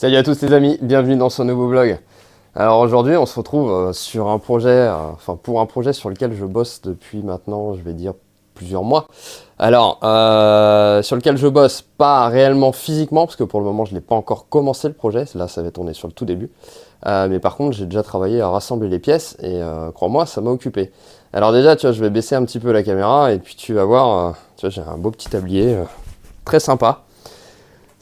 Salut à tous les amis, bienvenue dans ce nouveau vlog. Alors aujourd'hui on se retrouve sur un projet, pour un projet sur lequel je bosse depuis maintenant, je vais dire plusieurs mois. Alors sur lequel je bosse pas réellement physiquement, parce que pour le moment je n'ai pas encore commencé le projet, là ça va tourner sur le tout début. Mais par contre j'ai déjà travaillé à rassembler les pièces et crois-moi ça m'a occupé. Alors déjà tu vois je vais baisser un petit peu la caméra et puis tu vas voir, tu vois j'ai un beau petit tablier très sympa.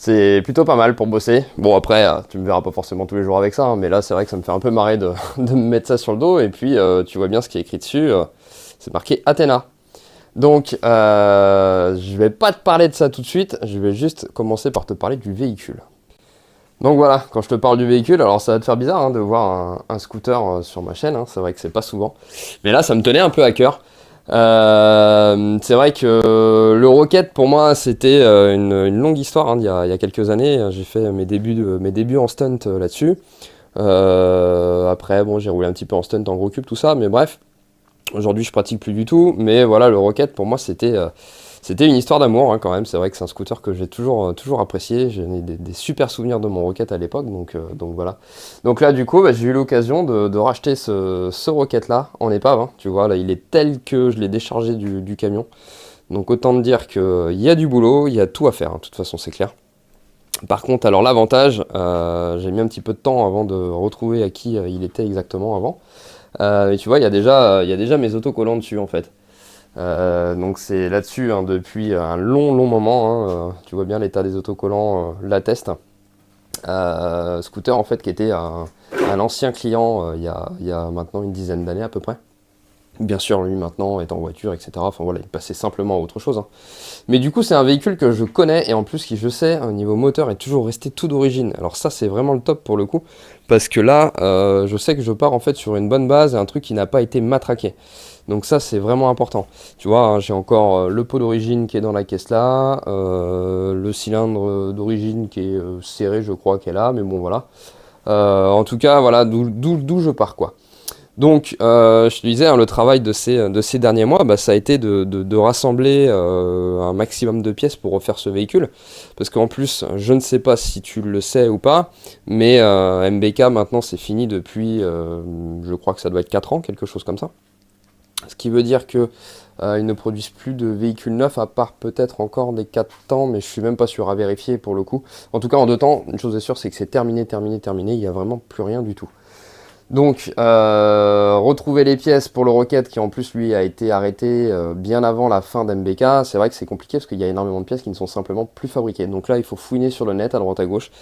C'est plutôt pas mal pour bosser. Bon après, tu me verras pas forcément tous les jours avec ça, hein, mais là c'est vrai que ça me fait un peu marrer de, de me mettre ça sur le dos. Et puis tu vois bien ce qui est écrit dessus, c'est marqué Athéna. Donc je vais pas te parler de ça tout de suite, je vais juste commencer par te parler du véhicule. Donc voilà, quand je te parle du véhicule, alors ça va te faire bizarre hein, de voir un scooter sur ma chaîne, hein, c'est vrai que c'est pas souvent. Mais là ça me tenait un peu à cœur. C'est vrai que le Rocket pour moi c'était une longue histoire hein, il y a quelques années. J'ai fait mes débuts en stunt là-dessus. Après bon j'ai roulé un petit peu en stunt en gros cube tout ça, mais bref. Aujourd'hui je pratique plus du tout, mais voilà le Rocket pour moi c'était une histoire d'amour hein, quand même. C'est vrai que c'est un scooter que j'ai toujours apprécié. J'ai des super souvenirs de mon Rocket à l'époque, donc voilà. Donc là du coup bah, j'ai eu l'occasion de racheter ce Rocket là en épave. Hein, tu vois là il est tel que je l'ai déchargé du camion. Donc autant te dire qu'il y a du boulot, il y a tout à faire, hein, de toute façon c'est clair. Par contre alors l'avantage, j'ai mis un petit peu de temps avant de retrouver à qui il était exactement avant. Et tu vois il y a déjà mes autocollants dessus en fait. Donc c'est là-dessus hein, depuis un long moment, hein, tu vois bien l'état des autocollants l'atteste. Scooter en fait qui était un ancien client il y a maintenant une dizaine d'années à peu près. Bien sûr lui maintenant est en voiture etc. Enfin voilà il passait simplement à autre chose. Hein. Mais du coup c'est un véhicule que je connais et en plus qui je sais au niveau moteur est toujours resté tout d'origine. Alors ça c'est vraiment le top pour le coup. Parce que là je sais que je pars en fait sur une bonne base et un truc qui n'a pas été matraqué. Donc ça c'est vraiment important. Tu vois, hein, j'ai encore le pot d'origine qui est dans la caisse là, le cylindre d'origine qui est serré je crois qu'elle est là, mais bon voilà. En tout cas voilà d'où je pars quoi. Donc je te disais, hein, le travail de ces derniers mois, bah, ça a été de rassembler un maximum de pièces pour refaire ce véhicule. Parce qu'en plus, je ne sais pas si tu le sais ou pas, mais MBK maintenant c'est fini depuis, je crois que ça doit être 4 ans, quelque chose comme ça. Ce qui veut dire que ils ne produisent plus de véhicules neufs, à part peut-être encore des 4 temps, mais je suis même pas sûr à vérifier pour le coup. En tout cas, en 2 temps, une chose est sûre, c'est que c'est terminé, il n'y a vraiment plus rien du tout. Donc, retrouver les pièces pour le Rocket, qui en plus lui a été arrêté bien avant la fin d'MBK, c'est vrai que c'est compliqué parce qu'il y a énormément de pièces qui ne sont simplement plus fabriquées. Donc là, il faut fouiner sur le net, à droite à gauche,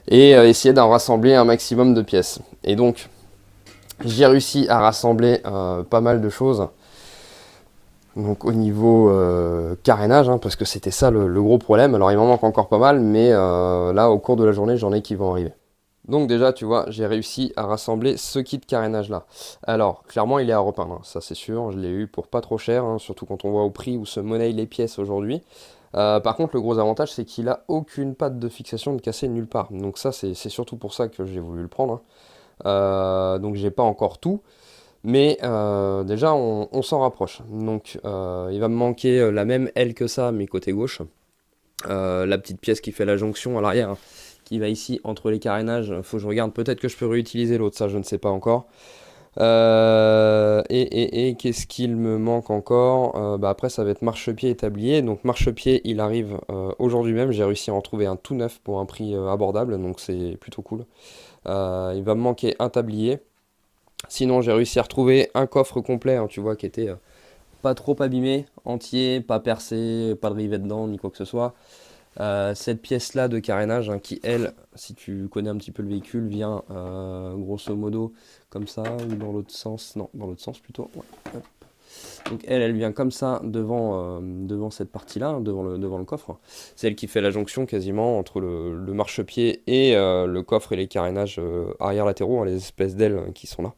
et essayer d'en rassembler un maximum de pièces. Et donc, j'ai réussi à rassembler pas mal de choses. Donc au niveau carénage, hein, parce que c'était ça le gros problème. Alors il m'en manque encore pas mal, mais là au cours de la journée, j'en ai qui vont arriver. Donc déjà, tu vois, j'ai réussi à rassembler ce kit carénage là. Alors, clairement, il est à repeindre, hein, ça c'est sûr. Je l'ai eu pour pas trop cher, hein, surtout quand on voit au prix où se monnaient les pièces aujourd'hui. Par contre, le gros avantage, c'est qu'il a aucune patte de fixation de cassé nulle part. Donc ça, c'est surtout pour ça que j'ai voulu le prendre. Hein. Donc j'ai pas encore tout. Mais déjà, on s'en rapproche. Donc, il va me manquer la même aile que ça, mais côté gauche. La petite pièce qui fait la jonction à l'arrière, hein, qui va ici entre les carénages. Faut que je regarde, peut-être que je peux réutiliser l'autre, ça je ne sais pas encore. Et qu'est-ce qu'il me manque encore bah après, ça va être marchepied et tablier. Donc, marchepied, il arrive aujourd'hui même. J'ai réussi à en trouver un tout neuf pour un prix abordable, donc c'est plutôt cool. Il va me manquer un tablier. Sinon, j'ai réussi à retrouver un coffre complet, hein, tu vois, qui était pas trop abîmé, entier, pas percé, pas de rivet dedans, ni quoi que ce soit. Cette pièce-là de carénage, hein, qui, elle, si tu connais un petit peu le véhicule, vient grosso modo comme ça, ou dans l'autre sens, non, dans l'autre sens plutôt. Ouais. Donc elle vient comme ça devant cette partie-là, hein, devant le coffre. C'est elle qui fait la jonction quasiment entre le marchepied et le coffre et les carénages arrière latéraux, hein, les espèces d'ailes qui sont là.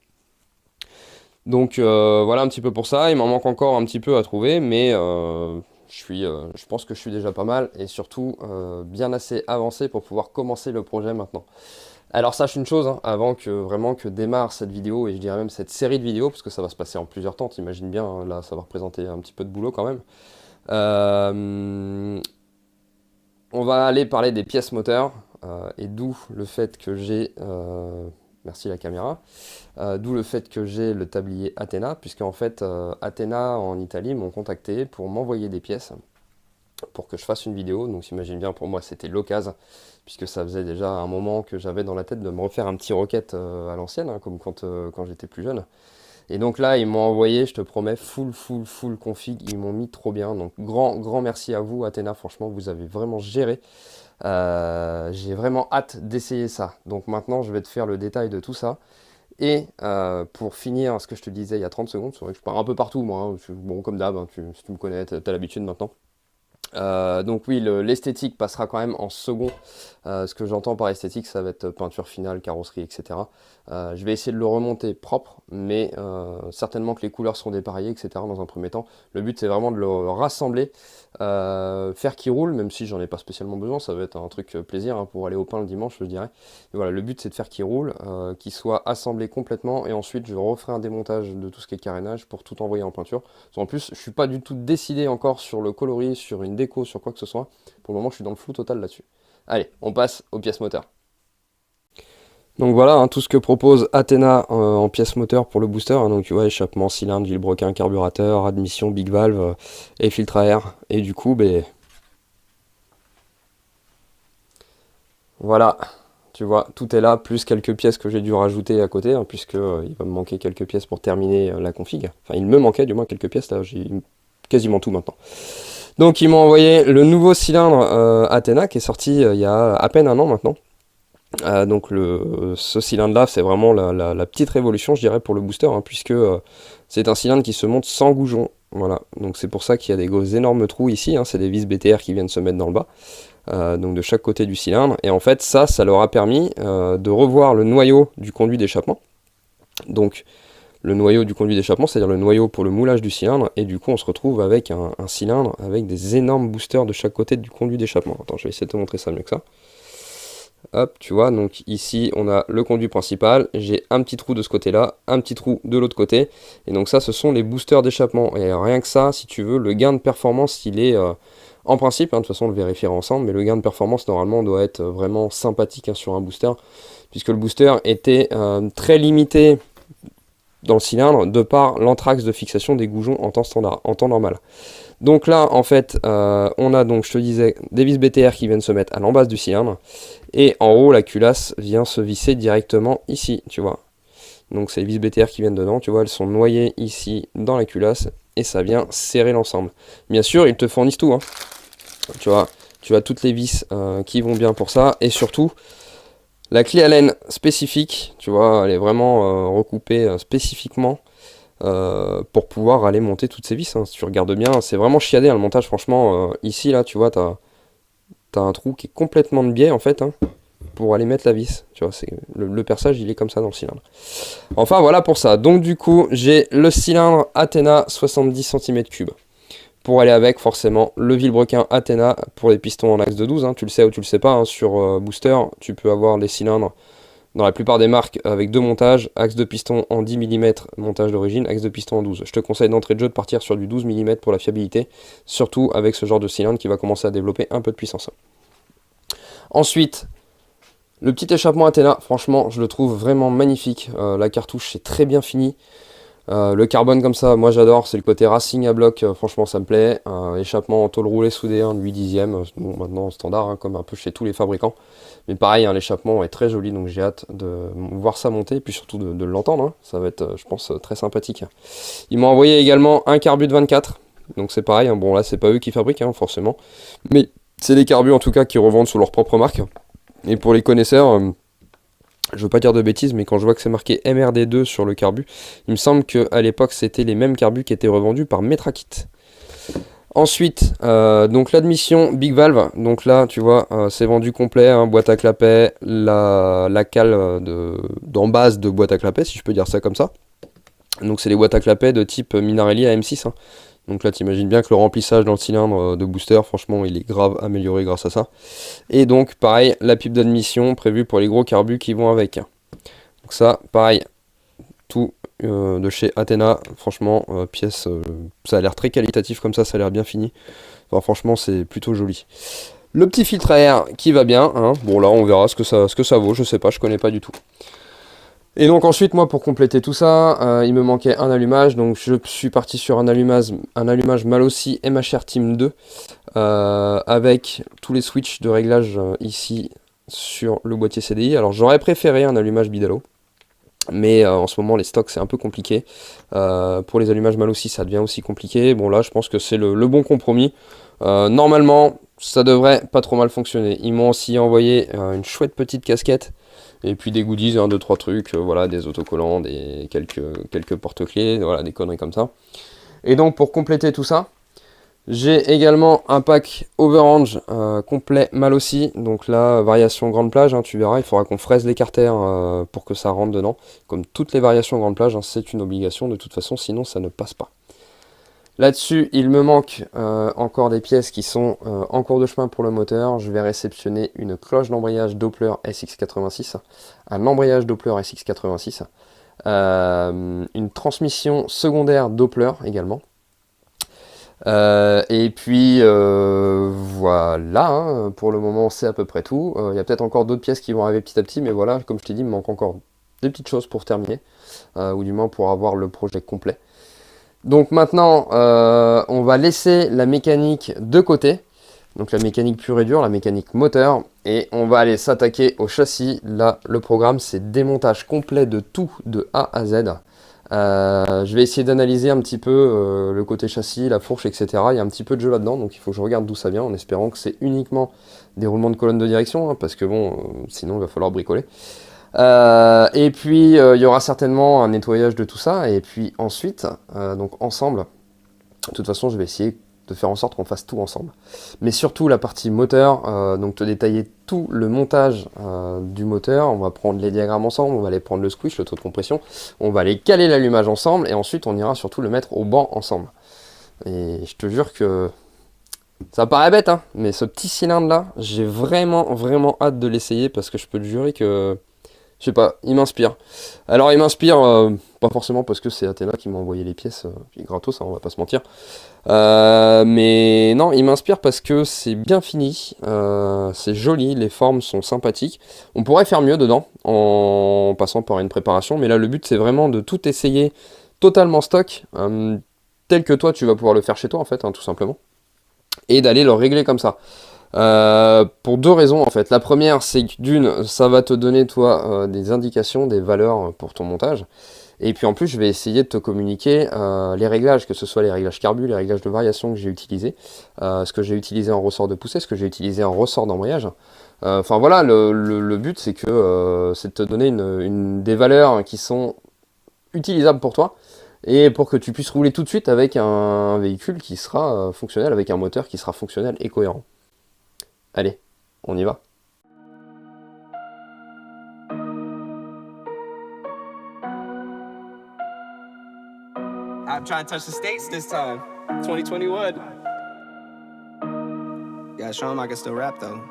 Donc voilà un petit peu pour ça, il m'en manque encore un petit peu à trouver, mais je pense que je suis déjà pas mal et surtout bien assez avancé pour pouvoir commencer le projet maintenant. Alors sache une chose, hein, avant que vraiment que démarre cette vidéo et je dirais même cette série de vidéos, parce que ça va se passer en plusieurs temps, t'imagines bien, hein, là ça va représenter un petit peu de boulot quand même. On va aller parler des pièces moteurs. et d'où le fait que j'ai... merci la caméra. D'où le fait que j'ai le tablier Athena, puisque en fait Athena en Italie m'ont contacté pour m'envoyer des pièces pour que je fasse une vidéo. Donc j'imagine bien, pour moi c'était l'occasion, puisque ça faisait déjà un moment que j'avais dans la tête de me refaire un petit roquette à l'ancienne, hein, comme quand j'étais plus jeune. Et donc là, ils m'ont envoyé, je te promets, full config, ils m'ont mis trop bien. Donc grand merci à vous, Athena, franchement, vous avez vraiment géré. J'ai vraiment hâte d'essayer ça. Donc maintenant, je vais te faire le détail de tout ça. Et pour finir, ce que je te disais il y a 30 secondes, c'est vrai que je pars un peu partout, moi. Hein. Bon, comme d'hab, hein, si tu me connais, t'as l'habitude maintenant. Donc oui, l'esthétique passera quand même en second. Ce que j'entends par esthétique, ça va être peinture finale, carrosserie, etc. Je vais essayer de le remonter propre, mais certainement que les couleurs seront dépareillées, etc. dans un premier temps. Le but, c'est vraiment de le rassembler, faire qu'il roule, même si j'en ai pas spécialement besoin. Ça va être un truc plaisir hein, pour aller au pain le dimanche, je dirais. Mais voilà, le but, c'est de faire qu'il roule, qu'il soit assemblé complètement, et ensuite, je referai un démontage de tout ce qui est carénage pour tout envoyer en peinture. En plus, je suis pas du tout décidé encore sur le coloris, sur une déco, sur quoi que ce soit. Pour le moment, je suis dans le flou total là-dessus. Allez, on passe aux pièces moteurs. Donc voilà, hein, tout ce que propose Athena en pièces moteurs pour le booster. Hein, donc tu vois, échappement, cylindre, vilebrequin, carburateur, admission, big valve et filtre à air. Et du coup, ben voilà, tu vois, tout est là, plus quelques pièces que j'ai dû rajouter à côté, hein, puisque il va me manquer quelques pièces pour terminer la config. Enfin, il me manquait du moins quelques pièces, là, j'ai quasiment tout maintenant. Donc ils m'ont envoyé le nouveau cylindre Athena qui est sorti il y a à peine un an maintenant. Donc ce cylindre là c'est vraiment la petite révolution je dirais pour le booster hein, puisque c'est un cylindre qui se monte sans goujon. Voilà, donc c'est pour ça qu'il y a des gros énormes trous ici, hein, c'est des vis BTR qui viennent se mettre dans le bas, donc de chaque côté du cylindre. Et en fait ça leur a permis de revoir le noyau du conduit d'échappement. Donc le noyau du conduit d'échappement, c'est-à-dire le noyau pour le moulage du cylindre, et du coup on se retrouve avec un cylindre avec des énormes boosters de chaque côté du conduit d'échappement. Attends, je vais essayer de te montrer ça mieux que ça. Hop, tu vois, donc ici on a le conduit principal, j'ai un petit trou de ce côté-là, un petit trou de l'autre côté, et donc ça ce sont les boosters d'échappement. Et rien que ça, si tu veux, le gain de performance, il est en principe, hein, de toute façon on le vérifiera ensemble, mais le gain de performance normalement doit être vraiment sympathique hein, sur un booster, puisque le booster était très limité dans le cylindre de par l'anthrax de fixation des goujons en temps standard, en temps normal. Donc là en fait on a donc je te disais des vis BTR qui viennent se mettre à l'embase du cylindre, et en haut la culasse vient se visser directement ici, tu vois. Donc c'est les vis BTR qui viennent dedans, tu vois, elles sont noyées ici dans la culasse et ça vient serrer l'ensemble. Bien sûr ils te fournissent tout, hein. Tu vois, tu as toutes les vis qui vont bien pour ça, et surtout la clé Allen spécifique, tu vois, elle est vraiment recoupée spécifiquement pour pouvoir aller monter toutes ces vis. Hein. Si tu regardes bien, c'est vraiment chiadé hein, le montage, franchement. Ici, là, tu vois, t'as un trou qui est complètement de biais, en fait, hein, pour aller mettre la vis. Tu vois, le perçage, il est comme ça dans le cylindre. Enfin, voilà pour ça. Donc, du coup, j'ai le cylindre Athena 70 cm3. Pour aller avec, forcément, le vilebrequin Athena pour les pistons en axe de 12. Hein. Tu le sais ou tu le sais pas, hein, sur Booster, tu peux avoir les cylindres dans la plupart des marques avec deux montages, axe de piston en 10 mm, montage d'origine, axe de piston en 12. Je te conseille d'entrée de jeu de partir sur du 12 mm pour la fiabilité, surtout avec ce genre de cylindre qui va commencer à développer un peu de puissance. Ensuite, le petit échappement Athena, franchement, je le trouve vraiment magnifique. La cartouche, c'est très bien fini. Le carbone comme ça, moi j'adore, c'est le côté racing à bloc, franchement ça me plaît. Échappement en tôle roulée soudée, hein, 8 dixièmes, bon, maintenant standard, hein, comme un peu chez tous les fabricants. Mais pareil, hein, l'échappement est très joli, donc j'ai hâte de voir ça monter, et puis surtout de l'entendre, hein. Ça va être, je pense, très sympathique. Ils m'ont envoyé également un carbu de 24, donc c'est pareil, hein, bon là c'est pas eux qui fabriquent, hein, forcément. Mais c'est des carbus en tout cas qui revendent sous leur propre marque. Et pour les connaisseurs... je veux pas dire de bêtises, mais quand je vois que c'est marqué MRD2 sur le carbu, il me semble qu'à l'époque c'était les mêmes carbus qui étaient revendus par Metrakit. Ensuite, donc l'admission Big Valve, donc là tu vois c'est vendu complet, hein, boîte à clapet, la cale d'en base de boîte à clapet, si je peux dire ça comme ça. Donc c'est les boîtes à clapet de type Minarelli à M6. Hein. Donc là t'imagines bien que le remplissage dans le cylindre de booster, franchement il est grave amélioré grâce à ça. Et donc pareil, la pipe d'admission prévue pour les gros carbus qui vont avec. Donc ça, pareil, tout de chez Athena, franchement, pièce, ça a l'air très qualitatif comme ça a l'air bien fini. Enfin, franchement c'est plutôt joli. Le petit filtre à air qui va bien, hein. Bon là on verra ce que ça vaut, je sais pas, je connais pas du tout. Et donc ensuite moi pour compléter tout ça, il me manquait un allumage, donc je suis parti sur un allumage Malossi MHR Team 2 avec tous les switches de réglage ici sur le boîtier CDI. Alors j'aurais préféré un allumage Bidalo, mais en ce moment les stocks c'est un peu compliqué. Pour les allumages Malossi ça devient aussi compliqué. Bon là je pense que c'est le bon compromis. Normalement ça devrait pas trop mal fonctionner. Ils m'ont aussi envoyé une chouette petite casquette. Et puis des goodies, 2-3 trucs, voilà, des autocollants, quelques porte-clés, voilà, des conneries comme ça. Et donc pour compléter tout ça, j'ai également un pack Overrange complet Malossi. Donc là, variation grande plage, hein, tu verras, il faudra qu'on fraise l'écarter pour que ça rentre dedans. Comme toutes les variations grande plage, hein, c'est une obligation de toute façon, sinon ça ne passe pas. Là-dessus, il me manque encore des pièces qui sont en cours de chemin pour le moteur. Je vais réceptionner une cloche d'embrayage Doppler SX86, un embrayage Doppler SX86, une transmission secondaire Doppler également. Et puis voilà, hein, pour le moment c'est à peu près tout. Il y a peut-être encore d'autres pièces qui vont arriver petit à petit, mais voilà, comme je t'ai dit, il me manque encore des petites choses pour terminer, ou du moins pour avoir le projet complet. Donc maintenant, on va laisser la mécanique de côté, donc la mécanique pure et dure, la mécanique moteur, et on va aller s'attaquer au châssis. Là, le programme, c'est démontage complet de tout, de A à Z. Je vais essayer d'analyser un petit peu le côté châssis, la fourche, etc. Il y a un petit peu de jeu là-dedans, donc il faut que je regarde d'où ça vient, en espérant que c'est uniquement des roulements de colonne de direction, hein, parce que bon, sinon il va falloir bricoler. Et puis il y aura certainement un nettoyage de tout ça, et puis ensuite, donc ensemble, de toute façon je vais essayer de faire en sorte qu'on fasse tout ensemble. Mais surtout la partie moteur, donc te détailler tout le montage du moteur. On va prendre les diagrammes ensemble, on va aller prendre le squish, le taux de compression, on va aller caler l'allumage ensemble, et ensuite on ira surtout le mettre au banc ensemble. Et je te jure que ça paraît bête, hein, mais ce petit cylindre là, j'ai vraiment hâte de l'essayer, parce que je peux te jurer que je sais pas, il m'inspire. Alors il m'inspire, pas forcément parce que c'est Athéna qui m'a envoyé les pièces, gratos, hein, on va pas se mentir. Mais non, il m'inspire parce que c'est bien fini, c'est joli, les formes sont sympathiques. On pourrait faire mieux dedans, en passant par une préparation, mais là le but c'est vraiment de tout essayer totalement stock, tel que toi tu vas pouvoir le faire chez toi en fait, hein, tout simplement. Et d'aller le régler comme ça. Pour deux raisons en fait. La première, c'est que d'une, ça va te donner toi des indications, des valeurs pour ton montage. Et puis en plus, je vais essayer de te communiquer les réglages, que ce soit les réglages carbu, les réglages de variation que j'ai utilisés, ce que j'ai utilisé en ressort de poussée, ce que j'ai utilisé en ressort d'embrayage. Enfin voilà, le but c'est de te donner des valeurs qui sont utilisables pour toi, et pour que tu puisses rouler tout de suite avec un véhicule qui sera fonctionnel, avec un moteur qui sera fonctionnel et cohérent. Allez, on y va. I'm trying to touch the States this time. 2021. Yeah, show him I can still rap though.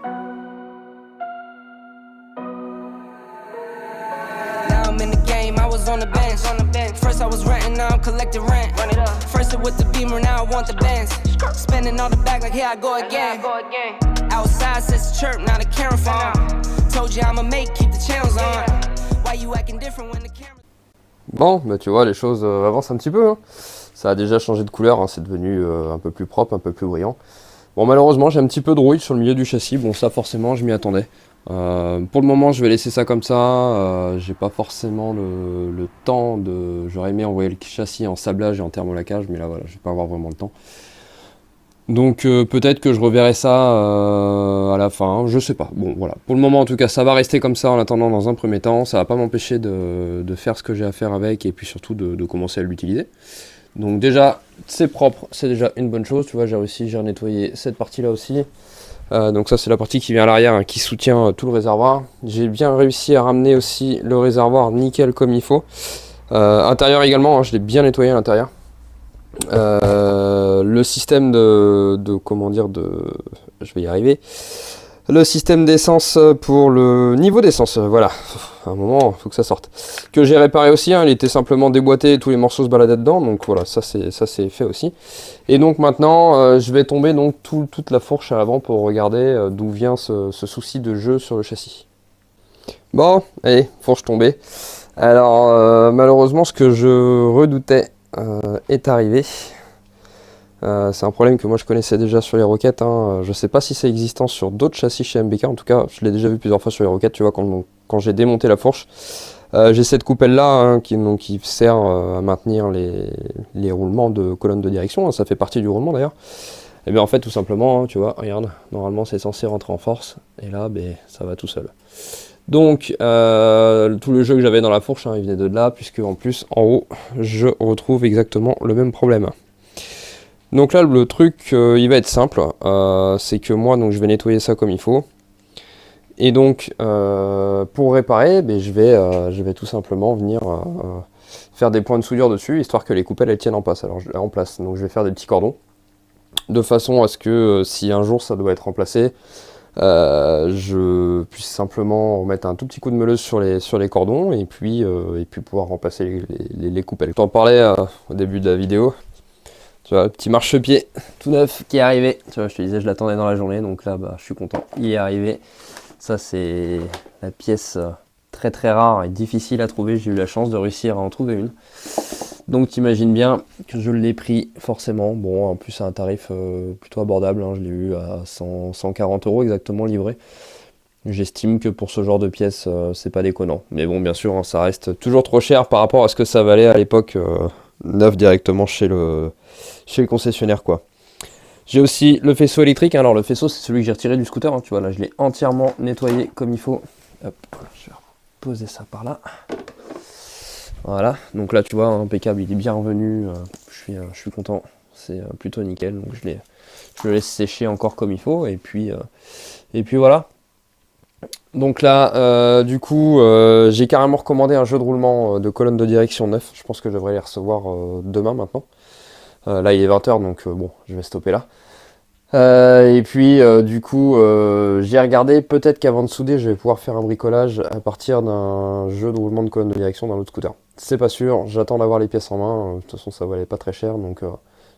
Now I'm in the game, I was on the bench. First I was renting, now I'm collecting rent. First it with the Beamer, now I want the Benz. Spending all the bag like here I go again. Outside says chirp, now the camera phone. Told you I'ma make, keep the channels on. Why you acting different when the camera... Bon, bah tu vois, les choses avancent un petit peu, hein. Ça a déjà changé de couleur, hein, c'est devenu un peu plus propre, un peu plus brillant. Bon, malheureusement, j'ai un petit peu de rouille sur le milieu du châssis. Bon, ça, forcément, je m'y attendais. Pour le moment, je vais laisser ça comme ça. J'ai pas forcément le temps de... J'aurais aimé envoyer le châssis en sablage et en thermolacage, mais là, voilà, je vais pas avoir vraiment le temps. Donc peut-être que je reverrai ça à la fin, je sais pas. Bon voilà, pour le moment en tout cas ça va rester comme ça en attendant dans un premier temps. Ça va pas m'empêcher de faire ce que j'ai à faire avec, et puis surtout de commencer à l'utiliser. Donc déjà c'est propre, c'est déjà une bonne chose. Tu vois, j'ai nettoyé cette partie là aussi. Donc ça c'est la partie qui vient à l'arrière, hein, qui soutient tout le réservoir. J'ai bien réussi à ramener aussi le réservoir nickel comme il faut. Intérieur également, hein, je l'ai bien nettoyé à l'intérieur. Le système je vais y arriver. le système d'essence pour le niveau d'essence, voilà, à un moment, il faut que ça sorte. Que j'ai réparé aussi, hein, il était simplement déboîté, tous les morceaux se baladaient dedans, donc voilà, ça c'est fait aussi. Et donc maintenant, je vais tomber donc toute la fourche à l'avant pour regarder d'où vient ce souci de jeu sur le châssis. Bon, allez, fourche tombée. Alors, malheureusement, ce que je redoutais est arrivé. C'est un problème que moi je connaissais déjà sur les Rockets, hein. Je sais pas si c'est existant sur d'autres châssis chez MBK, en tout cas je l'ai déjà vu plusieurs fois sur les Rockets, tu vois, quand j'ai démonté la fourche. J'ai cette coupelle là, hein, qui sert à maintenir les roulements de colonne de direction, hein, ça fait partie du roulement d'ailleurs. Et bien en fait tout simplement, hein, tu vois, regarde, normalement c'est censé rentrer en force, et là ben, ça va tout seul. Donc tout le jeu que j'avais dans la fourche, hein, il venait de là, puisque en plus en haut je retrouve exactement le même problème. Donc là le truc il va être simple, c'est que moi donc je vais nettoyer ça comme il faut. Et donc pour réparer, je vais tout simplement venir faire des points de soudure dessus, histoire que les coupelles elles tiennent en place. Donc je vais faire des petits cordons, de façon à ce que si un jour ça doit être remplacé, je puisse simplement remettre un tout petit coup de meuleuse sur les cordons et puis pouvoir remplacer les coupelles. Je t'en parlais au début de la vidéo. Tu vois, le petit marchepied tout neuf qui est arrivé. Tu vois, je te disais, je l'attendais dans la journée, donc là, je suis content. Il est arrivé. Ça, c'est la pièce très très rare et difficile à trouver. J'ai eu la chance de réussir à en trouver une. Donc, t'imagines bien que je l'ai pris forcément. Bon, en plus, c'est un tarif plutôt abordable, hein. Je l'ai eu à 140 € exactement livré. J'estime que pour ce genre de pièce, c'est pas déconnant. Mais bon, bien sûr, hein, ça reste toujours trop cher par rapport à ce que ça valait à l'époque. Neuf directement chez le concessionnaire, quoi. J'ai aussi le faisceau électrique. Alors le faisceau, c'est celui que j'ai retiré du scooter, hein. Tu vois, là je l'ai entièrement nettoyé comme il faut. Hop, je vais poser ça par là. Voilà, donc là tu vois, impeccable, il est bien revenu. Je suis content, c'est plutôt nickel. Donc je le laisse sécher encore comme il faut, et puis voilà. Donc là, du coup, j'ai carrément recommandé un jeu de roulement de colonne de direction neuf. Je pense que je devrais les recevoir demain maintenant. Là, il est 20 h, donc bon, je vais stopper là. Et puis, du coup, j'ai regardé, peut-être qu'avant de souder, je vais pouvoir faire un bricolage à partir d'un jeu de roulement de colonne de direction d'un autre scooter. C'est pas sûr, j'attends d'avoir les pièces en main. De toute façon, ça valait pas très cher, donc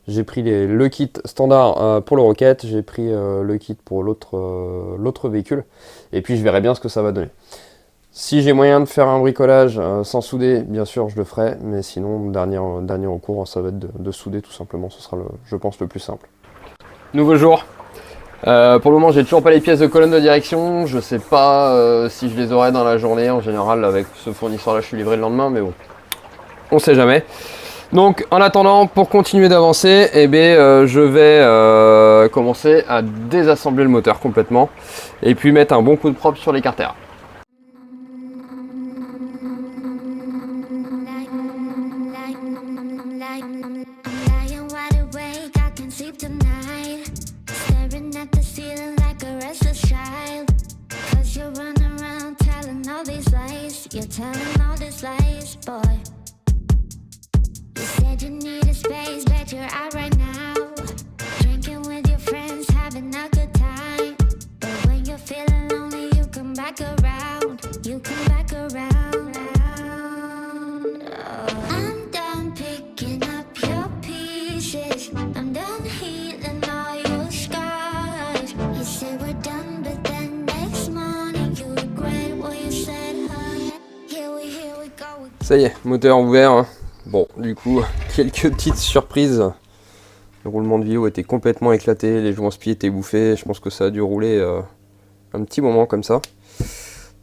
j'ai pris le kit standard pour le Rocket, j'ai pris le kit pour l'autre véhicule, et puis je verrai bien ce que ça va donner. Si j'ai moyen de faire un bricolage sans souder, bien sûr je le ferai, mais sinon, dernier recours, ça va être de souder tout simplement, ce sera je pense le plus simple. Nouveau jour. Pour le moment, j'ai toujours pas les pièces de colonne de direction, je sais pas si je les aurai dans la journée. En général, avec ce fournisseur là, je suis livré le lendemain, mais bon, on sait jamais. Donc en attendant, pour continuer d'avancer, je vais commencer à désassembler le moteur complètement et puis mettre un bon coup de propre sur les carters. You need a space, but you're out right now. Drinking with your friends, having a good time. But when you're feeling lonely, you come back around. You come back around. Oh. I'm done picking up your pieces. I'm done healing all your scars. You say we're done, but then next morning you regret what you said. Here we go. Ça y est, moteur ouvert, hein. Bon, du coup, quelques petites surprises. Le roulement de vélo était complètement éclaté, les joints-spies étaient bouffés. Je pense que ça a dû rouler un petit moment comme ça.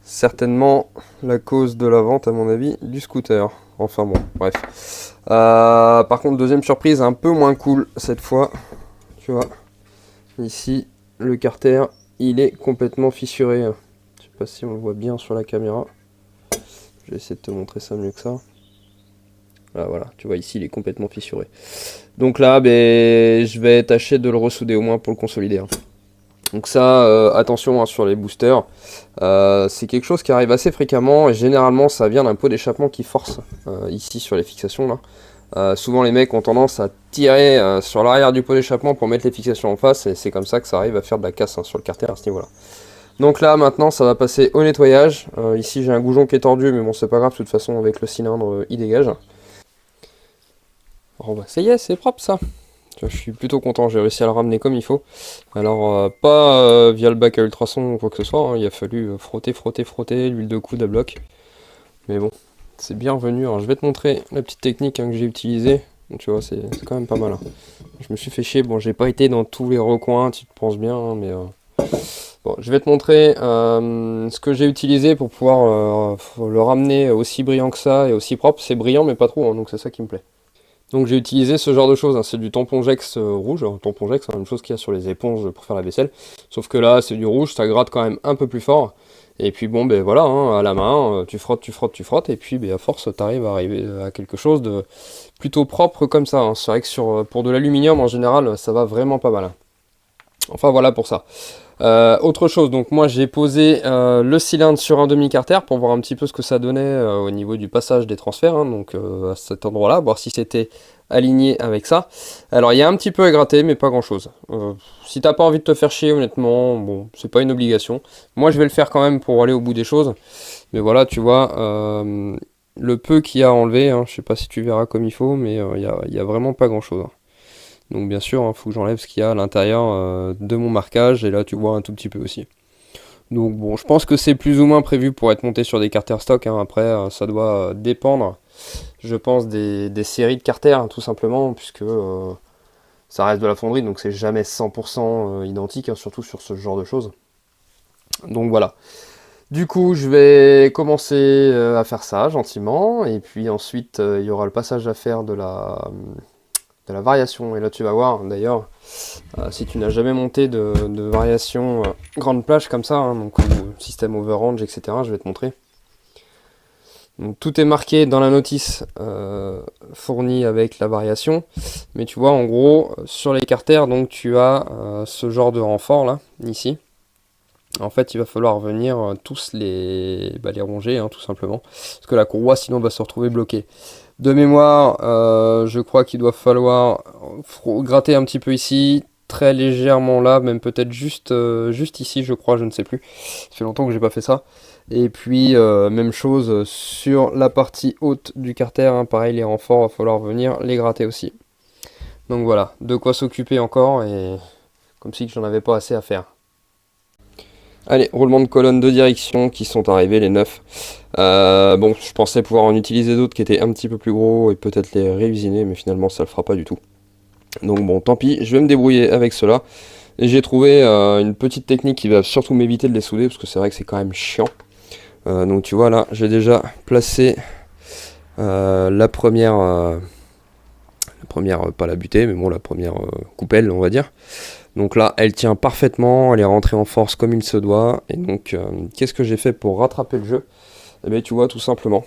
Certainement la cause de la vente, à mon avis, du scooter. Enfin bon, bref. Par contre, deuxième surprise, un peu moins cool cette fois. Tu vois, ici, le carter, il est complètement fissuré. Je sais pas si on le voit bien sur la caméra. Je vais essayer de te montrer ça mieux que ça. Voilà, tu vois ici il est complètement fissuré. Donc là, je vais tâcher de le ressouder au moins pour le consolider, hein. Donc ça, attention, hein, sur les boosters, c'est quelque chose qui arrive assez fréquemment et généralement ça vient d'un pot d'échappement qui force ici sur les fixations là. Souvent les mecs ont tendance à tirer sur l'arrière du pot d'échappement pour mettre les fixations en face et c'est comme ça que ça arrive à faire de la casse, hein, sur le carter à ce niveau là. Donc là maintenant ça va passer au nettoyage. Ici j'ai un goujon qui est tordu, mais bon c'est pas grave, de toute façon avec le cylindre il dégage. Oh bah ça y est, c'est propre ça. Je suis plutôt content, j'ai réussi à le ramener comme il faut. Alors pas via le bac à ultrasons ou quoi que ce soit, hein. Il a fallu frotter, l'huile de coude à bloc. Mais bon, c'est bien revenu. Alors je vais te montrer la petite technique hein, que j'ai utilisée. Donc, tu vois, c'est quand même pas mal. Hein. Je me suis fait chier, bon j'ai pas été dans tous les recoins, tu te penses bien, hein, mais... Bon, je vais te montrer ce que j'ai utilisé pour pouvoir le ramener aussi brillant que ça et aussi propre. C'est brillant mais pas trop, hein, donc c'est ça qui me plaît. Donc j'ai utilisé ce genre de choses, hein. C'est du tampon Jex rouge. Alors, tampon Jex, c'est la même chose qu'il y a sur les éponges pour faire la vaisselle. Sauf que là, c'est du rouge, ça gratte quand même un peu plus fort. Et puis bon, ben voilà, hein, à la main, tu frottes, et puis ben, à force, t'arrives à arriver à quelque chose de plutôt propre comme ça. Hein. C'est vrai que pour de l'aluminium, en général, ça va vraiment pas mal. Hein. Enfin voilà pour ça. Autre chose, donc moi j'ai posé le cylindre sur un demi-carter pour voir un petit peu ce que ça donnait au niveau du passage des transferts, hein, donc à cet endroit-là, voir si c'était aligné avec ça. Alors il y a un petit peu à gratter, mais pas grand-chose. Si t'as pas envie de te faire chier, honnêtement, bon, c'est pas une obligation. Moi je vais le faire quand même pour aller au bout des choses. Mais voilà, tu vois, le peu qu'il y a enlevé, hein, je sais pas si tu verras comme il faut, mais il y a vraiment pas grand-chose. Hein. Donc bien sûr, il faut que j'enlève ce qu'il y a à l'intérieur de mon marquage, et là tu vois un tout petit peu aussi. Donc bon, je pense que c'est plus ou moins prévu pour être monté sur des carters stock, hein. Après ça doit dépendre, je pense, des séries de carters, hein, tout simplement, puisque ça reste de la fonderie, donc c'est jamais 100% identique, hein, surtout sur ce genre de choses. Donc voilà. Du coup, je vais commencer à faire ça gentiment, et puis ensuite il y aura le passage à faire de la variation. Et là tu vas voir d'ailleurs, si tu n'as jamais monté de variation grande plage comme ça, hein, donc système overrange, etc., je vais te montrer. Donc, tout est marqué dans la notice fournie avec la variation, mais tu vois en gros sur les carters, donc tu as ce genre de renfort là, ici. En fait il va falloir venir tous les ronger, hein, tout simplement, parce que la courroie sinon va se retrouver bloquée. De mémoire, je crois qu'il doit falloir gratter un petit peu ici, très légèrement là, même peut-être juste ici, je crois, je ne sais plus. Ça fait longtemps que j'ai pas fait ça. Et puis, même chose sur la partie haute du carter, hein, pareil, les renforts, il va falloir venir les gratter aussi. Donc voilà, de quoi s'occuper encore, et comme si j'en avais pas assez à faire. Allez, roulement de colonnes de direction qui sont arrivés, les 9. Bon, je pensais pouvoir en utiliser d'autres qui étaient un petit peu plus gros et peut-être les réusiner, mais finalement ça le fera pas du tout. Donc bon, tant pis, je vais me débrouiller avec cela. Et j'ai trouvé une petite technique qui va surtout m'éviter de les souder, parce que c'est vrai que c'est quand même chiant. Donc tu vois là, j'ai déjà placé la première, pas la butée, mais bon, la première coupelle, on va dire. Donc là, elle tient parfaitement, elle est rentrée en force comme il se doit. Et donc, qu'est-ce que j'ai fait pour rattraper le jeu? Eh bien, tu vois, tout simplement,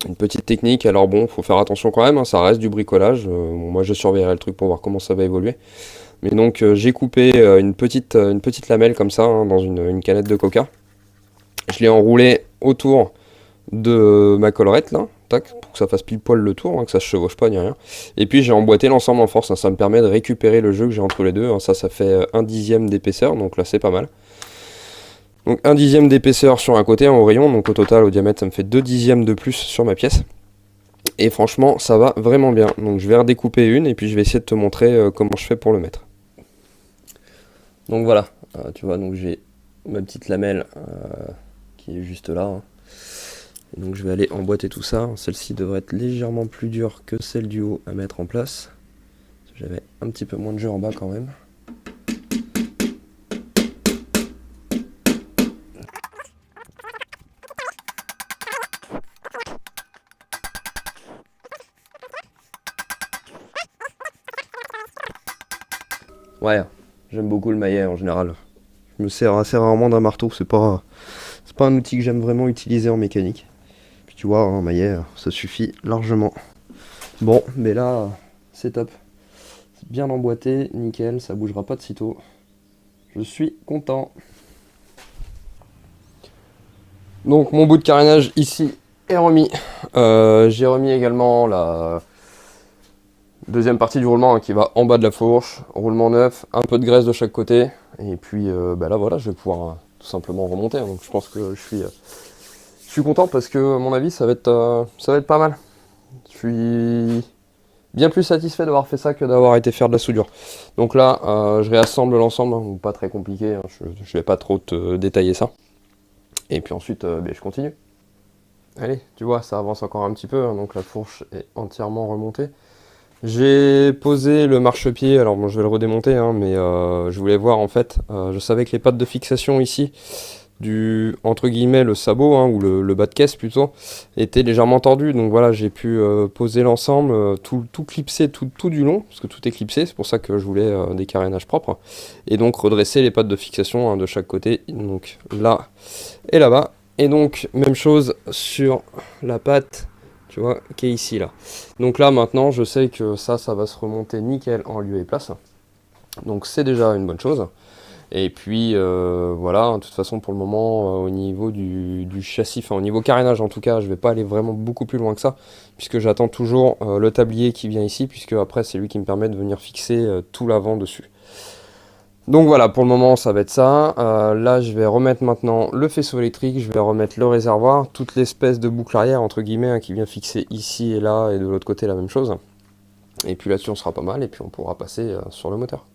une petite technique. Alors bon, faut faire attention quand même, hein, ça reste du bricolage. Bon, moi, je surveillerai le truc pour voir comment ça va évoluer. Mais donc, j'ai coupé une petite lamelle comme ça, hein, dans une canette de coca. Je l'ai enroulée autour de ma collerette, là. Tac, pour que ça fasse pile poil le tour, hein, que ça se chevauche pas ni rien. Et puis j'ai emboîté l'ensemble en force, hein, ça me permet de récupérer le jeu que j'ai entre les deux, hein, ça fait 1/10 d'épaisseur, donc là c'est pas mal. Donc 1/10 d'épaisseur sur un côté, hein, au rayon, donc au total au diamètre ça me fait 2/10 de plus sur ma pièce. Et franchement ça va vraiment bien, donc je vais redécouper une et puis je vais essayer de te montrer comment je fais pour le mettre. Donc voilà, tu vois, donc j'ai ma petite lamelle qui est juste là, hein. Et donc je vais aller emboîter tout ça. Celle-ci devrait être légèrement plus dure que celle du haut à mettre en place. J'avais un petit peu moins de jeu en bas quand même. Ouais, j'aime beaucoup le maillet en général. Je me sers assez rarement d'un marteau, c'est pas un outil que j'aime vraiment utiliser en mécanique. Tu vois, un maillet, ça suffit largement. Bon, mais là, c'est top. C'est bien emboîté, nickel, ça bougera pas de sitôt. Je suis content. Donc, mon bout de carénage ici est remis. J'ai remis également la deuxième partie du roulement, hein, qui va en bas de la fourche. Roulement neuf, un peu de graisse de chaque côté. Et puis, là, voilà, je vais pouvoir tout tout simplement remonter, hein. Donc je pense que je suis content parce que à mon avis ça va être pas mal. Je suis bien plus satisfait d'avoir fait ça que d'avoir été faire de la soudure. Donc là, je réassemble l'ensemble, hein, pas très compliqué, hein, je vais pas trop te détailler ça. Et puis ensuite, je continue. Allez, tu vois, ça avance encore un petit peu, hein, donc la fourche est entièrement remontée. J'ai posé le marchepied, alors bon, je vais le redémonter, hein, mais je voulais voir en fait, je savais que les pattes de fixation ici, entre guillemets, le sabot, hein, ou le bas de caisse plutôt, était légèrement tordu, donc voilà, j'ai pu poser l'ensemble, tout clipser tout du long, parce que tout est clipsé, c'est pour ça que je voulais des carénages propres, et donc redresser les pattes de fixation, hein, de chaque côté, donc là et là-bas, et donc même chose sur la patte, tu vois, qui est ici là. Donc là maintenant je sais que ça va se remonter nickel en lieu et place, donc c'est déjà une bonne chose. Et puis voilà, de toute façon pour le moment au niveau du châssis, enfin au niveau carénage en tout cas, je vais pas aller vraiment beaucoup plus loin que ça, puisque j'attends toujours le tablier qui vient ici, puisque après c'est lui qui me permet de venir fixer tout l'avant dessus. Donc voilà, pour le moment ça va être ça. Là je vais remettre maintenant le faisceau électrique, je vais remettre le réservoir, toute l'espèce de boucle arrière entre guillemets, hein, qui vient fixer ici et là, et de l'autre côté la même chose. Et puis là-dessus on sera pas mal, et puis on pourra passer sur le moteur.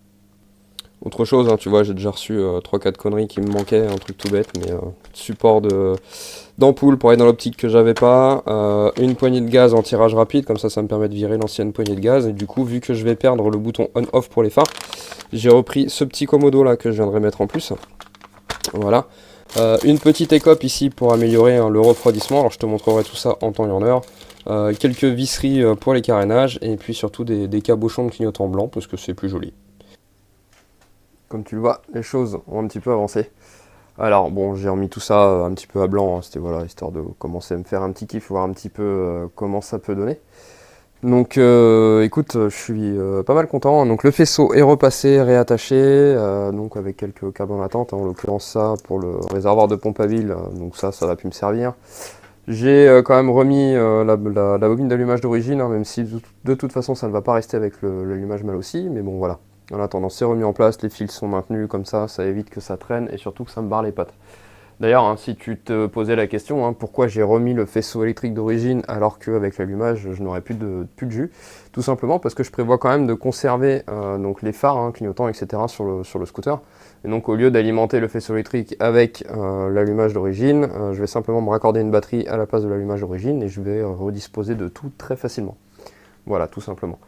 Autre chose, hein, tu vois, j'ai déjà reçu 3-4 conneries qui me manquaient, un truc tout bête, mais support d'ampoule pour aller dans l'optique que j'avais pas, une poignée de gaz en tirage rapide, comme ça me permet de virer l'ancienne poignée de gaz, et du coup, vu que je vais perdre le bouton on-off pour les phares, j'ai repris ce petit commodo là que je viendrai mettre en plus. Voilà. Une petite écope ici pour améliorer, hein, le refroidissement, alors je te montrerai tout ça en temps et en heure. Quelques visseries pour les carénages, et puis surtout des cabochons de clignotants blancs, parce que c'est plus joli. Comme tu le vois, les choses ont un petit peu avancé. Alors bon, j'ai remis tout ça un petit peu à blanc, hein, c'était voilà, histoire de commencer à me faire un petit kiff, voir un petit peu comment ça peut donner. Donc écoute, je suis pas mal content. Donc le faisceau est repassé, réattaché, donc avec quelques câbles en attente, hein, en l'occurrence ça pour le réservoir de pompe à huile, donc ça va plus me servir. J'ai quand même remis la bobine d'allumage d'origine, hein, même si de toute façon ça ne va pas rester avec l'allumage mal aussi, mais bon voilà. En attendant, c'est remis en place, les fils sont maintenus comme ça évite que ça traîne et surtout que ça me barre les pattes. D'ailleurs, hein, si tu te posais la question, hein, pourquoi j'ai remis le faisceau électrique d'origine alors qu'avec l'allumage, je n'aurais plus de jus, tout simplement parce que je prévois quand même de conserver donc les phares, hein, clignotants, etc. sur le scooter. Et donc au lieu d'alimenter le faisceau électrique avec l'allumage d'origine, je vais simplement me raccorder une batterie à la place de l'allumage d'origine et je vais redisposer de tout très facilement. Voilà, tout simplement.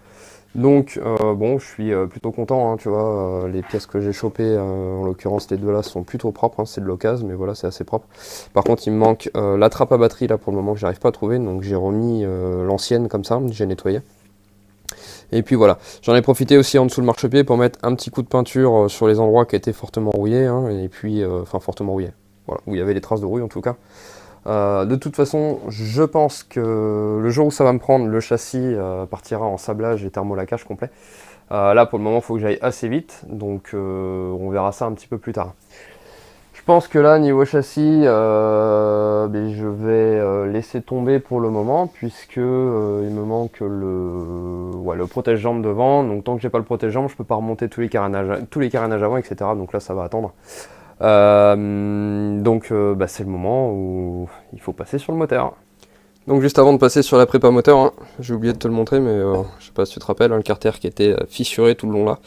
Donc bon, je suis plutôt content, hein, tu vois, les pièces que j'ai chopées, en l'occurrence les deux là sont plutôt propres, hein, c'est de l'occasion, mais voilà, c'est assez propre. Par contre il me manque la trappe à batterie là pour le moment que j'arrive pas à trouver, donc j'ai remis l'ancienne comme ça, j'ai nettoyé. Et puis voilà, j'en ai profité aussi en dessous le marchepied pour mettre un petit coup de peinture sur les endroits qui étaient fortement rouillés, hein, et puis, enfin fortement rouillés, voilà, où il y avait des traces de rouille en tout cas. De toute façon, je pense que le jour où ça va me prendre, le châssis partira en sablage et thermolacage complet. Là, pour le moment, il faut que j'aille assez vite, donc on verra ça un petit peu plus tard. Je pense que là, niveau châssis, je vais laisser tomber pour le moment, puisque il me manque le protège-jambe devant. Donc tant que j'ai pas le protège-jambe, je peux pas remonter tous les carénages avant, etc. Donc là, ça va attendre. C'est le moment où il faut passer sur le moteur. Donc juste avant de passer sur la prépa moteur, hein, j'ai oublié de te le montrer, mais je sais pas si tu te rappelles, hein, le carter qui était fissuré tout le long là.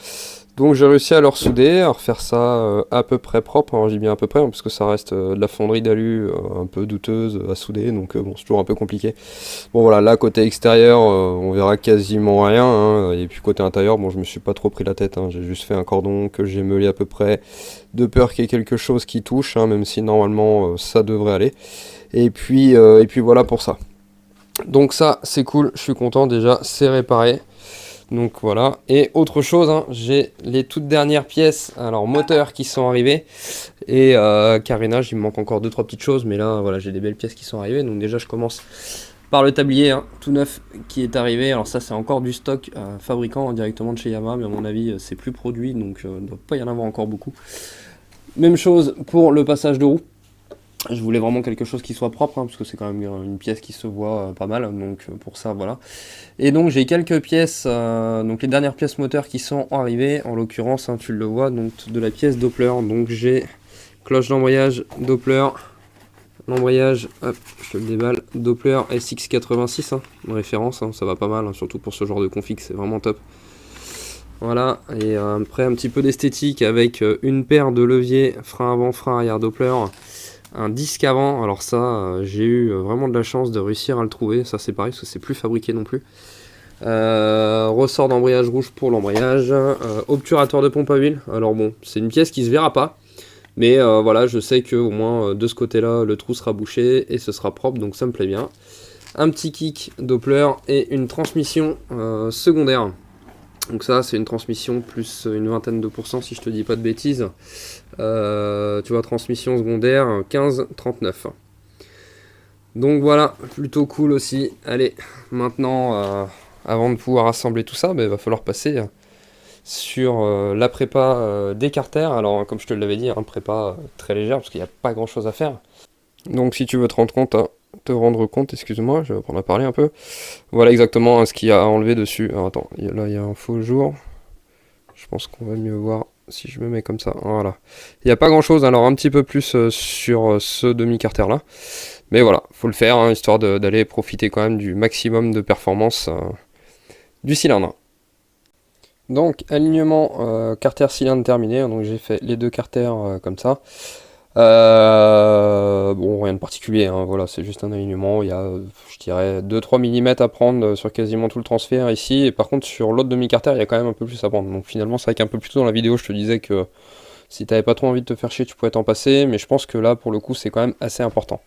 Donc j'ai réussi à le ressouder, à refaire ça à peu près propre, alors j'ai bien à peu près, hein, parce que ça reste de la fonderie d'alu un peu douteuse à souder, donc bon c'est toujours un peu compliqué. Bon voilà, là côté extérieur on verra quasiment rien, hein, et puis côté intérieur, bon je me suis pas trop pris la tête, hein, j'ai juste fait un cordon que j'ai meulé à peu près, de peur qu'il y ait quelque chose qui touche, hein, même si normalement ça devrait aller. Et puis voilà pour ça. Donc ça c'est cool, je suis content déjà, c'est réparé. Donc voilà, et autre chose, hein, j'ai les toutes dernières pièces, alors moteur qui sont arrivées, et carénage, il me manque encore 2-3 petites choses, mais là voilà, j'ai des belles pièces qui sont arrivées, donc déjà je commence par le tablier, hein, tout neuf qui est arrivé. Alors ça c'est encore du stock fabricant directement de chez Yamaha, mais à mon avis c'est plus produit, donc il ne doit pas y en avoir encore beaucoup. Même chose pour le passage de roue. Je voulais vraiment quelque chose qui soit propre, hein, parce que c'est quand même une pièce qui se voit pas mal, donc pour ça voilà. Et donc j'ai quelques pièces, donc les dernières pièces moteurs qui sont arrivées, en l'occurrence, hein, tu le vois, donc de la pièce Doppler. Donc j'ai cloche d'embrayage, Doppler, l'embrayage, hop, je te le déballe, Doppler SX86, hein, référence, hein, ça va pas mal, hein, surtout pour ce genre de config, c'est vraiment top. Voilà, et après un petit peu d'esthétique avec une paire de leviers, frein avant, frein arrière Doppler, un disque avant, alors ça, j'ai eu vraiment de la chance de réussir à le trouver, ça c'est pareil, parce que c'est plus fabriqué non plus. Ressort d'embrayage rouge pour l'embrayage, obturateur de pompe à huile, alors bon, c'est une pièce qui se verra pas, mais voilà, je sais que au moins de ce côté-là, le trou sera bouché et ce sera propre, donc ça me plaît bien. Un petit kick Doppler et une transmission secondaire. Donc ça, c'est une transmission plus une vingtaine de pourcents, si je te dis pas de bêtises. Tu vois, transmission secondaire 15-39. Donc voilà, plutôt cool aussi. Allez, maintenant, avant de pouvoir assembler tout ça, il va falloir passer sur la prépa des carters. Alors, comme je te l'avais dit, prépa très légère, parce qu'il n'y a pas grand-chose à faire. Donc si tu veux te rendre compte, excuse-moi, je vais reprendre à parler un peu. Voilà exactement ce qu'il y a à enlever dessus. Alors attends, là il y a un faux jour. Je pense qu'on va mieux voir si je me mets comme ça. Voilà. Il n'y a pas grand-chose, alors un petit peu plus sur ce demi-carter là. Mais voilà, faut le faire, hein, histoire d'aller profiter quand même du maximum de performance du cylindre. Donc alignement carter cylindre terminé, donc j'ai fait les deux carters comme ça. Bon, rien de particulier, hein, voilà, c'est juste un alignement. Il y a, je dirais, 2-3 mm à prendre sur quasiment tout le transfert ici. Et par contre, sur l'autre demi-carter, il y a quand même un peu plus à prendre. Donc finalement, c'est vrai qu'un peu plus tôt dans la vidéo, je te disais que si t'avais pas trop envie de te faire chier, tu pouvais t'en passer. Mais je pense que là, pour le coup, c'est quand même assez important.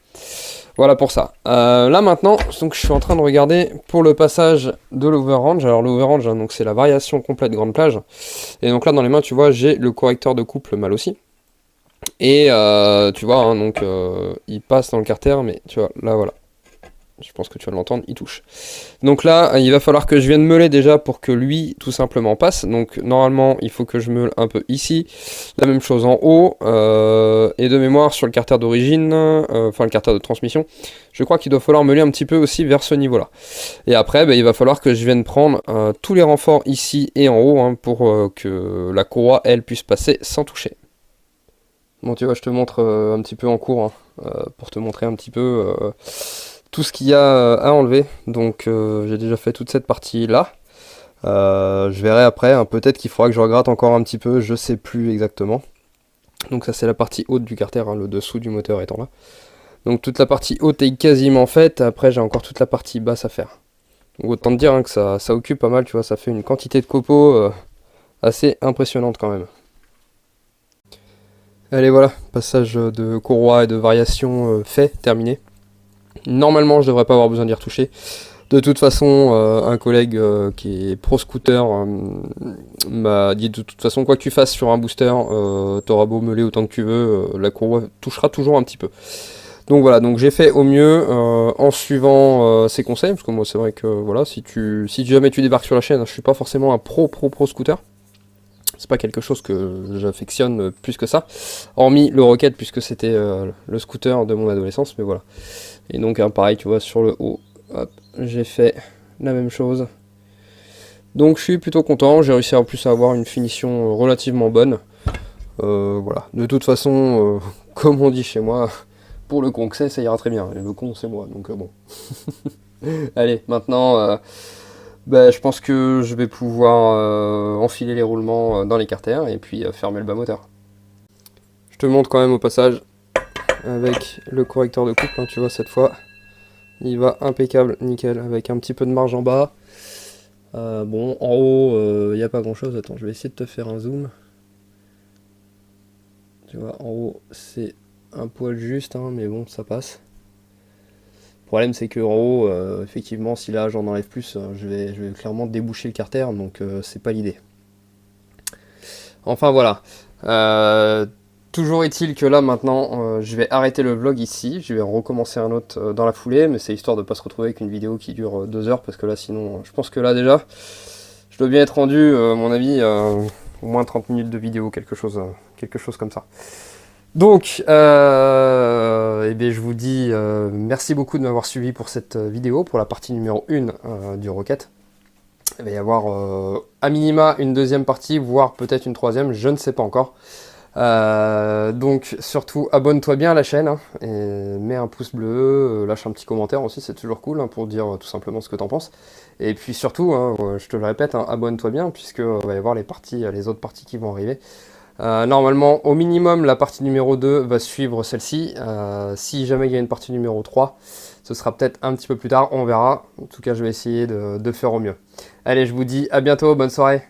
Voilà pour ça. Là maintenant, donc, je suis en train de regarder pour le passage de l'overrange. Alors l'overrange, hein, donc c'est la variation complète grande plage. Et donc là, dans les mains, tu vois, j'ai le correcteur de couple mal aussi. Et tu vois, hein, donc il passe dans le carter, mais tu vois, là voilà. Je pense que tu vas l'entendre, il touche. Donc là, il va falloir que je vienne meuler déjà pour que lui, tout simplement, passe. Donc normalement, il faut que je meule un peu ici. La même chose en haut. Et de mémoire, sur le carter d'origine, enfin le carter de transmission, je crois qu'il doit falloir meuler un petit peu aussi vers ce niveau-là. Et après, il va falloir que je vienne prendre tous les renforts ici et en haut, hein, pour que la courroie, elle, puisse passer sans toucher. Bon, tu vois, je te montre un petit peu en cours, hein, pour te montrer un petit peu tout ce qu'il y a à enlever. Donc, j'ai déjà fait toute cette partie-là. Je verrai après, hein, peut-être qu'il faudra que je regratte encore un petit peu, je sais plus exactement. Donc ça, c'est la partie haute du carter, hein, le dessous du moteur étant là. Donc toute la partie haute est quasiment faite, après j'ai encore toute la partie basse à faire. Donc autant te dire, hein, que ça occupe pas mal, tu vois, ça fait une quantité de copeaux assez impressionnante quand même. Allez voilà, passage de courroie et de variation fait, terminé. Normalement je devrais pas avoir besoin d'y retoucher. De toute façon, un collègue qui est pro scooter m'a dit de toute façon quoi que tu fasses sur un booster, t'auras beau meuler autant que tu veux, la courroie touchera toujours un petit peu. Donc voilà, donc j'ai fait au mieux en suivant ses conseils, parce que moi c'est vrai que voilà, si jamais tu débarques sur la chaîne, je suis pas forcément un pro scooter. C'est pas quelque chose que j'affectionne plus que ça, hormis le Rocket puisque c'était le scooter de mon adolescence, mais voilà. Et donc pareil, tu vois, sur le haut, hop, j'ai fait la même chose. Donc je suis plutôt content, j'ai réussi en plus à avoir une finition relativement bonne. Voilà, de toute façon, comme on dit chez moi, pour le con que c'est, ça ira très bien, et le con c'est moi, donc bon. Allez, maintenant... je pense que je vais pouvoir enfiler les roulements dans les carters et puis fermer le bas moteur. Je te montre quand même au passage avec le correcteur de coupe, hein, tu vois cette fois il va impeccable, nickel, avec un petit peu de marge en bas. Bon, en haut il n'y a pas grand chose, attends je vais essayer de te faire un zoom. Tu vois, en haut c'est un poil juste, hein, mais bon ça passe. Le problème c'est que en haut, effectivement, si là j'en enlève plus, je vais clairement déboucher le carter, donc c'est pas l'idée. Enfin voilà. Toujours est-il que là maintenant, je vais arrêter le vlog ici, je vais recommencer un autre dans la foulée, mais c'est histoire de pas se retrouver avec une vidéo qui dure 2 heures, parce que là sinon, je pense que là déjà, je dois bien être rendu, à mon avis, au moins 30 minutes de vidéo, quelque chose comme ça. Donc, je vous dis merci beaucoup de m'avoir suivi pour cette vidéo, pour la partie numéro 1 du Rocket. Il va y avoir à minima une deuxième partie, voire peut-être une troisième, je ne sais pas encore. Donc surtout abonne-toi bien à la chaîne, hein, et mets un pouce bleu, lâche un petit commentaire aussi, c'est toujours cool, hein, pour dire tout simplement ce que t'en penses. Et puis surtout, hein, je te le répète, hein, abonne-toi bien puisque va y avoir les autres parties qui vont arriver. Normalement, au minimum, la partie numéro 2 va suivre celle-ci. Si jamais il y a une partie numéro 3, ce sera peut-être un petit peu plus tard, on verra. En tout cas, je vais essayer de faire au mieux. Allez, je vous dis à bientôt, bonne soirée.